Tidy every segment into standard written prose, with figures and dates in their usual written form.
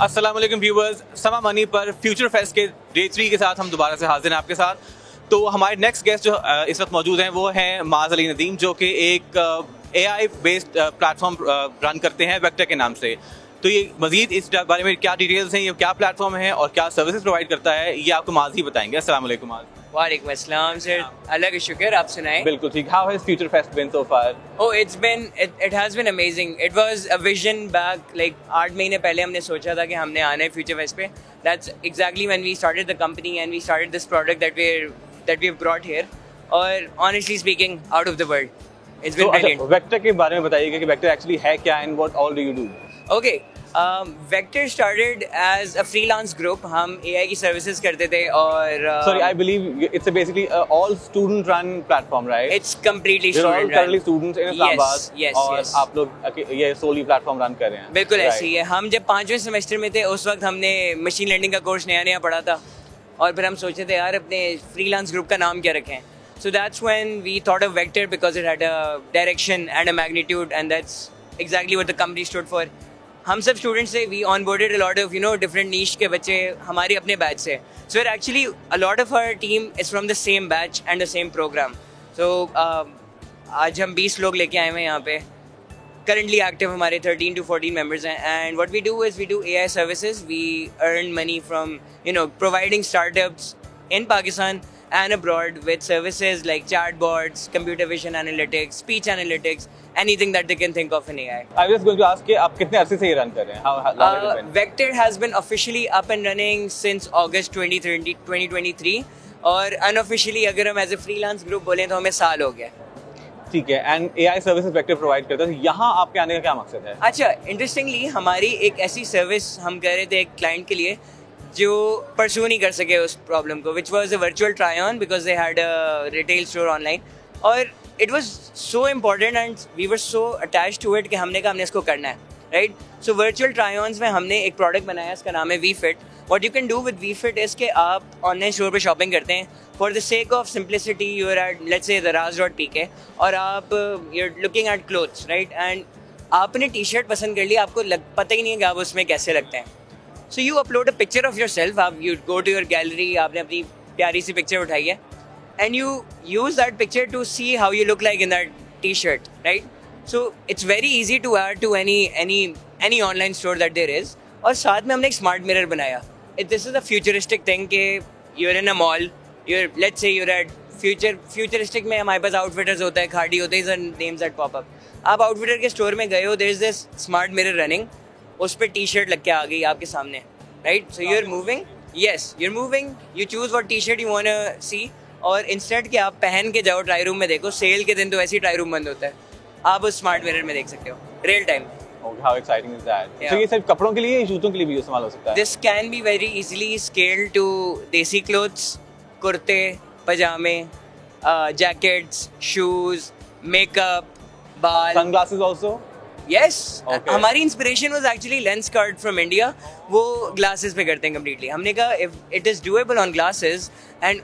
अस्सलाम वालेकुम व्यूवर्स, समा मनी पर फ्यूचर फेस्ट के डे 3 के साथ हम दोबारा से हाजिर हैं आपके साथ। तो हमारे नेक्स्ट गेस्ट जो इस वक्त मौजूद हैं वो हैं माज़ अली नदीम, जो कि एक AI बेस्ड प्लेटफॉर्म रन करते हैं वेक्टर के नाम से। तो ये मजीद इस बारे में क्या डिटेल्स हैं, ये क्या प्लेटफॉर्म है और क्या सर्विसेज प्रोवाइड करता है, ये आपको माज़ ही बताएंगे। अस्सलाम वालेकुम माज़। वालेकुम अस्सलाम सर, अल्लाह का शुक्र, आप सुनाएं। बिल्कुल ठीक। How has Future Fest been so far? Oh, it has been amazing. It was a vision back like 8 महीने पहले हमने सोचा था कि हमने आना है फ्यूचर फेस्ट पे. That's exactly when we started the company and we started this product that we've brought here. और honestly speaking, out of the world. It's been brilliant. Vector के बारे में बताइएगा कि वेक्टर एक्चुअली है क्या and what all do you do? Okay. Vector started as a freelance group. हम AI की services करते थे और Sorry, I believe it's basically all student run platform, right? It's completely You're all student run. currently students in Islamabad. Yes, और yes. आप लोग ये solely platform run कर रहे हैं. बिल्कुल Right. ऐसे ही है. हम जब 5वें सेमेस्टर में थे उस वक्त हमने मशीन लर्निंग का कोर्स नया नया पढ़ा था और फिर हम सोचे थे यार अपने फ्रीलांस ग्रुप का नाम क्या रखें. So that's when we thought of Vector because it had a direction and a magnitude, and that's exactly what the company stood for. हम सब स्टूडेंट्स से we onboarded a lot of different niche के बच्चे हमारे अपने batch से. So actually a lot of our team is from the same batch and the same programme. सो आज हम 20 लोग लेके आए हुए हैं यहाँ पे. करंटली एक्टिव हमारे 13 to 14 मेम्बर्स हैं. And what we do is we do AI services. We earn money from providing startups in Pakistan and abroad with services like chatbots, computer vision analytics, speech analytics, anything that they can think of in AI. I was just going to ask कि आप कितने अरसे से ये run कर रहे हैं? How long has it been? Vector has been officially up and running since August 2023 और unofficially अगर हम as a freelance group बोलें तो हमें साल हो गया. ठीक है. And AI services Vector provide करता है. यहाँ आपके आने का क्या मकसद है? अच्छा, इंटरेस्टिंगली हमारी एक ऐसी सर्विस हम कर रहे थे एक क्लाइंट के लिए जो परस्यू नहीं कर सके उस प्रॉब्लम को, which was a virtual try on because they had a retail store online. और it was so important and we were so attach to it कि हमने कहा हमने इसको करना है. Right. So virtual try ons में हमने एक प्रोडक्ट बनाया, इसका नाम है VFit. What you can do with VFit is कि आप ऑनलाइन स्टोर पर शॉपिंग करते हैं for the sake of simplicity. You are at let's say Daraz.pk और आप you are looking at clothes, right, and आपने टी शर्ट पसंद कर ली, आपको पता ही नहीं है कि आप उसमें कैसे लगते हैं. So you upload a picture of yourself. You go to your gallery. आपने अपनी प्यारी सी पिक्चर उठाई है, and you use that picture to see how you look like in that T-shirt, right? So it's very easy to add to any online store that there is. और साथ में हमने एक smart mirror बनाया. This is a futuristic thing कि you're in a mall. Let's say you're at futuristic में हमारे पास outfitters होता है, खाड़ी होते हैं, these are names that pop up. आप outfitter के store में गए हो, there is this smart mirror running. उस पर T-shirt लग के आ गई आपके सामने, right. So you are moving, yes you are moving, you choose what T-shirt you want to see. और इंस्टेंट के आप पहन के जाओ ट्राई रूम में देखो. सेल के दिन तो ऐसे ही ट्राई रूम बंद होता है, आप उस स्मार्ट मिरर में देख सकते हो real time. How exciting is that? So ये सिर्फ कपड़ों के लिए या जूतों के लिए भी इस्तेमाल हो सकता है? This can be very easily scaled to desi clothes, कुर्ते, पजामे, जैकेट्स, शूज, मेकअप, बाल, सनग्लासेस आल्सो. Yes, okay. हमारी inspiration was actually Lenskart from India. वो ग्लासेस पे करते हैं कम्प्लीटली. हमने कहा if it is doable on glasses and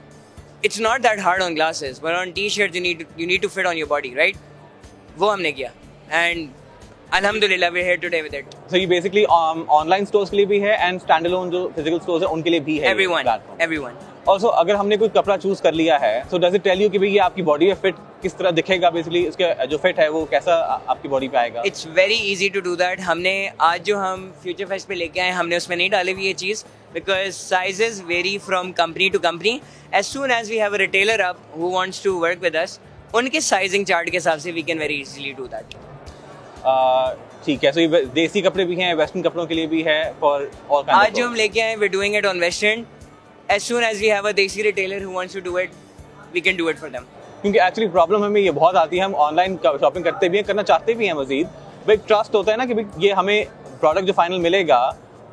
it's not that hard on glasses but on T-shirt you need to fit on your body, right? वो हमने किया and अल्हम्दुलिल्लाह we are here today with it. So ये basically online stores के लिए भी है and standalone जो फिजिकल स्टोर्स है उनके लिए भी है. एवरीवन. ऑल्सो अगर हमने कोई कपड़ा चूज कर लिया है, so does it tell you कि भाई ये आपकी बॉडी में फिट किस तरह दिखेगा, बेसिकली उसके जो फिट है वो कैसा आपकी बॉडी पे आएगा? It's very easy to do that. हमने आज जो हम फ्यूचर फेस्ट पे लेके आए हमने उसमें नहीं डाली हुई ये चीज़ because sizes vary from company to company. As soon as we have a retailer up who wants to work with us, उनके साइजिंग चार्ट के हिसाब से we can very easily do that. ठीक है. सो ये देसी कपड़े भी हैं, वेस्टर्न कपड़ों के लिए भी है फॉर ऑल काइंड. आज जो हम लेके आए we are doing it on western. As soon as we have a desi retailer who wants to do it, we can do it for them. क्योंकि एक्चुअली प्रॉब्लम हमें ये बहुत आती है, हम ऑनलाइन शॉपिंग करते भी हैं, करना चाहते भी हैं मजीद, भाई ट्रस्ट होता है ना कि भाई ये हमें प्रोडक्ट जो फाइनल मिलेगा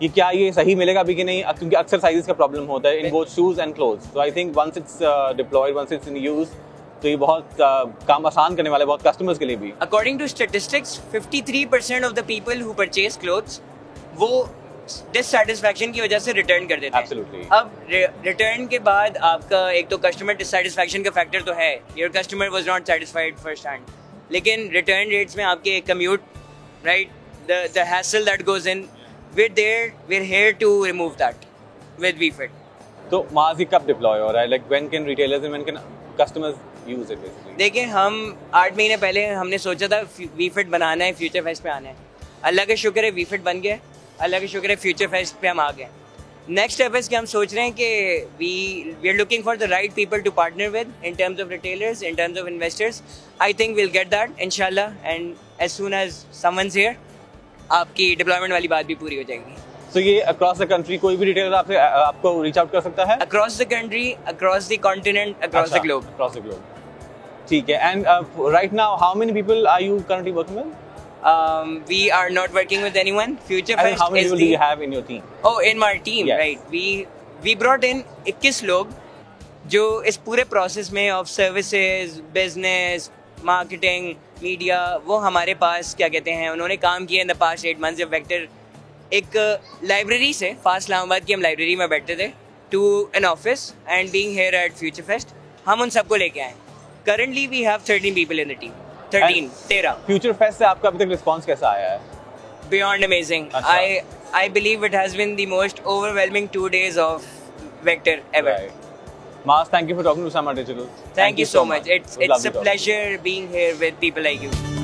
ये क्या ये सही मिलेगा भी कि नहीं, क्योंकि अक्सर साइजेस का प्रॉब्लम होता है in both shoes and clothes. So I think once it's deployed, once it's in use, तो ये बहुत काम आसान करने वाला है बहुत कस्टमर्स के लिए भी. According to statistics, 53% of the people who purchase clothes वो डिससैटिस्फैक्शन की वजह से रिटर्न कर देते हैं. Absolutely. अब रिटर्न के बाद आपका एक तो कस्टमर डिससैटिस्फैक्शन का फैक्टर तो है, your customer was not satisfied first hand. लेकिन रिटर्न रेट्स में आपके commute, right, the hassle that goes in, we're here to remove that with VFit. तो माज कब डिप्लॉय हो रहा है? Like when can retailers and when can customers use it basically? देखिए, हम 8 महीने पहले हमने सोचा था VFit बनाना है, फ्यूचर फेस्ट पे आना है। अल्लाह का शुक्र है VFit बन गया, अल्लाह का शुक्र है फ्यूचर फेस्ट पे हम आ गए। नेक्स्ट स्टेप है कि हम सोच रहे हैं कि we are looking for the right people to partner with in terms of retailers, in terms of investors. I think will get that इंशाल्लाह, and as soon as someone's here आपकी deployment वाली बात भी पूरी हो जाएगी। So ये across the country कोई भी retailer आपको reach out कर सकता है? Across the country, across the continent, across the globe. Across the globe. ठीक है. And right now, how many people are you currently working with? We are not working with anyone. Future Fest how many is people do you have in your team? Oh, in my team, Yes. right? We brought in 21 लोग जो इस पूरे process में of services, business, marketing, media, वो हमारे पास क्या कहते हैं, उन्होंने काम किया इन द पास्ट 8 months। जब वेक्टर एक लाइब्रेरी से फास्ट इस्लामाबाद की हम लाइब्रेरी में बैठते थे to an office and being here at Future Fest, हम उन सबको लेके आए। Currently we have 13 people in the team. 13 Future Fest से आपका अभी तक रिस्पांस कैसा आया है? Beyond amazing. I believe it has been the most overwhelming 2 days ऑफ Vector ever. Maz, thank you for talking to Sama Digital. Thank you so much. It's a pleasure being here with people like you.